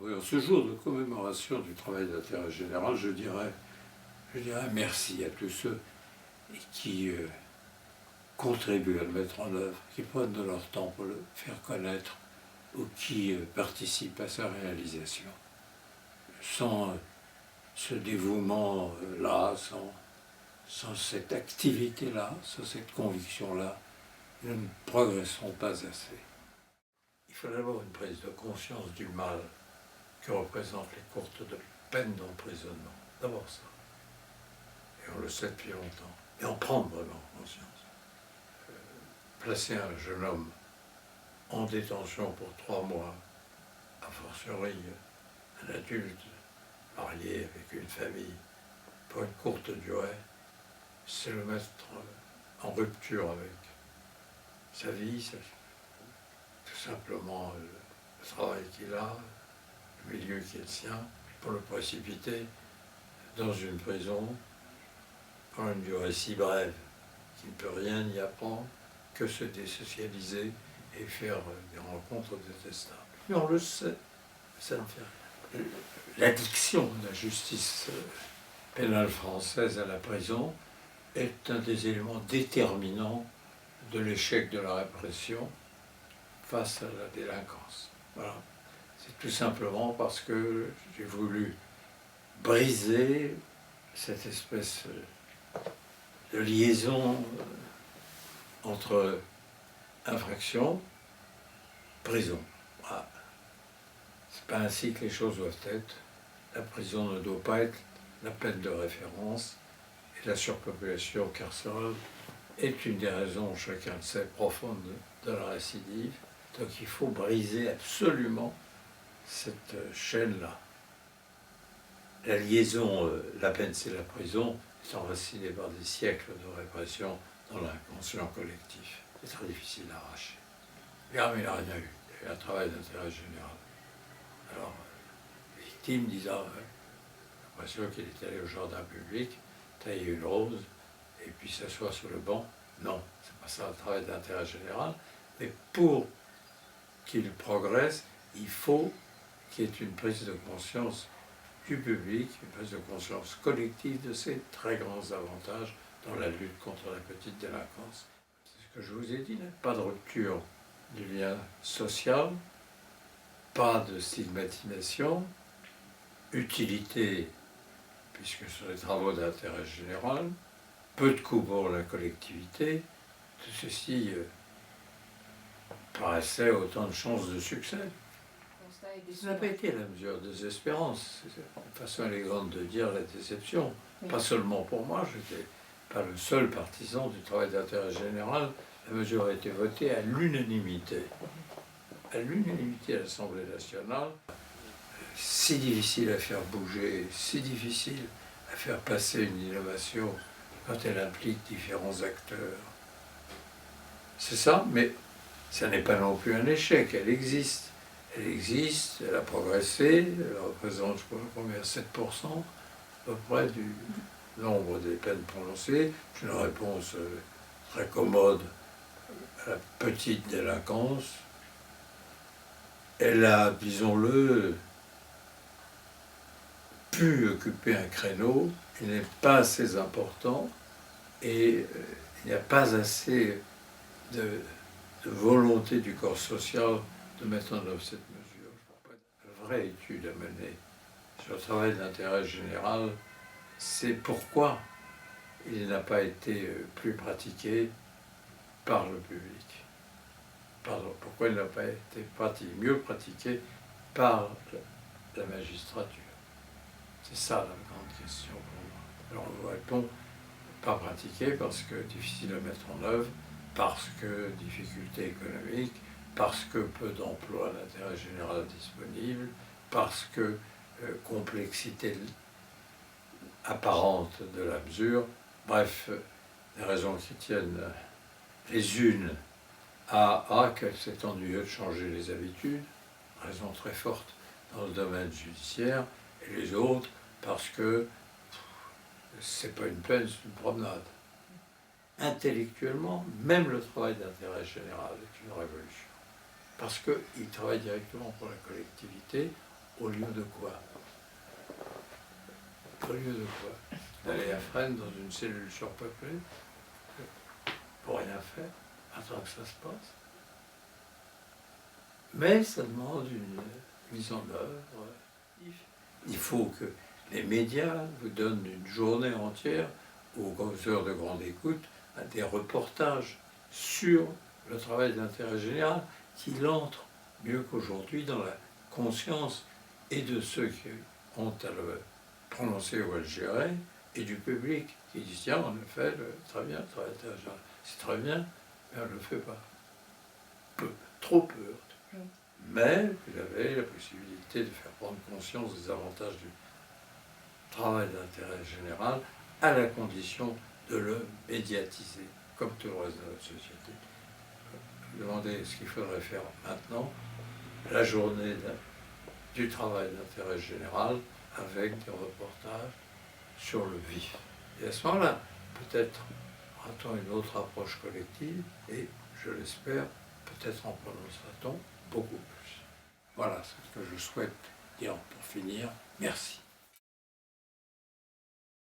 Oui, en ce jour de commémoration du travail d'intérêt général, je dirais merci à tous ceux qui contribuent à le mettre en œuvre, qui prennent de leur temps pour le faire connaître ou qui participent à sa réalisation. Sans ce dévouement-là, sans cette activité-là, sans cette conviction-là, nous ne progresserons pas assez. Il faut d'abord une prise de conscience du mal que représentent les courtes peines d'emprisonnement. D'abord ça. Et on le sait depuis longtemps. Et en prendre vraiment conscience. Placer un jeune homme en détention pour 3 mois, a fortiori un adulte marié avec une famille, pour une courte durée, c'est le mettre en rupture avec sa vie, tout simplement le travail qu'il a, le milieu qui est le sien, pour le précipiter dans une prison pendant une durée si brève qu'il ne peut rien y apprendre que se désocialiser et faire des rencontres détestables. Mais on le sait, ça ne fait rien. L'addiction de la justice pénale française à la prison est un des éléments déterminants de l'échec de la répression face à la délinquance. Voilà. C'est tout simplement parce que j'ai voulu briser cette espèce de liaison entre infraction, prison. Voilà. C'est pas ainsi que les choses doivent être. La prison ne doit pas être la peine de référence et la surpopulation carcérale est une des raisons, chacun le sait, profondes de la récidive. Donc il faut briser absolument cette chaîne-là. La liaison, la peine c'est la prison, est enracinée par des siècles de répression dans l'inconscient collectif. C'est très difficile à arracher. Regarde, il n'a rien eu. Il y a eu un travail d'intérêt général. Alors, les victimes disent, l'impression qu'il est allé au jardin public, tailler une rose, et puis s'asseoir sur le banc. Non, c'est pas ça le travail d'intérêt général. Mais pour qu'il progresse, il faut qu'il y ait une prise de conscience du public, une prise de conscience collective de ces très grands avantages dans la lutte contre la petite délinquance. C'est ce que je vous ai dit, là. Pas de rupture du lien social, pas de stigmatisation, utilité, puisque ce sont des travaux d'intérêt général, peu de coûts pour la collectivité, tout ceci paraissait autant de chances de succès. Ça n'a pas été la mesure des espérances. C'est une façon élégante de dire la déception. Oui. Pas seulement pour moi, je n'étais pas le seul partisan du travail d'intérêt général. La mesure a été votée à l'unanimité. À l'unanimité à l'Assemblée nationale. Si difficile à faire bouger, si difficile à faire passer une innovation quand elle implique différents acteurs. C'est ça, mais ça n'est pas non plus un échec, elle existe. Elle existe, elle a progressé, elle représente, je crois, combien, 7% à peu près du nombre des peines prononcées. C'est une réponse très commode à la petite délinquance. Elle a, disons-le, pu occuper un créneau qui n'est pas assez important et il n'y a pas assez de volonté du corps social de mettre en œuvre cette mesure. Une vraie étude à mener sur le travail d'intérêt général, c'est pourquoi il n'a pas été plus pratiqué par le public. Pardon, pourquoi il n'a pas été mieux pratiqué par la magistrature. C'est ça la grande question pour moi. Alors on vous répond, pas pratiqué parce que difficile à mettre en œuvre, parce que difficultés économiques, parce que peu d'emplois d'intérêt général disponibles, parce que complexité apparente de la mesure, bref, des raisons qui tiennent les unes à qu'elle s'est ennuyée de changer les habitudes, raison très forte dans le domaine judiciaire, et les autres parce que c'est pas une peine, c'est une promenade. Intellectuellement, même le travail d'intérêt général est une révolution. Parce qu'il travaille directement pour la collectivité, Au lieu de quoi? Au lieu de quoi? D'aller à Fresnes dans une cellule surpeuplée pour rien faire, attendre que ça se passe. Mais ça demande une mise en œuvre. Il faut que les médias vous donnent une journée entière aux heures de grande écoute des reportages sur le travail d'intérêt général qu'il entre mieux qu'aujourd'hui dans la conscience et de ceux qui ont à le prononcer ou à le gérer et du public qui dit tiens on le fait très bien, le travail d'intérêt général, c'est très bien, mais on ne le fait pas. Peu, trop peu. Mais vous avez la possibilité de faire prendre conscience des avantages du travail d'intérêt général à la condition de le médiatiser, comme tout le reste de notre société. Vous demandez ce qu'il faudrait faire maintenant, la journée du travail d'intérêt général avec des reportages sur le vif. Et à ce moment-là, peut-être aura-t-on une autre approche collective et, je l'espère, peut-être en prononcera-t-on beaucoup plus. Voilà ce que je souhaite dire pour finir. Merci.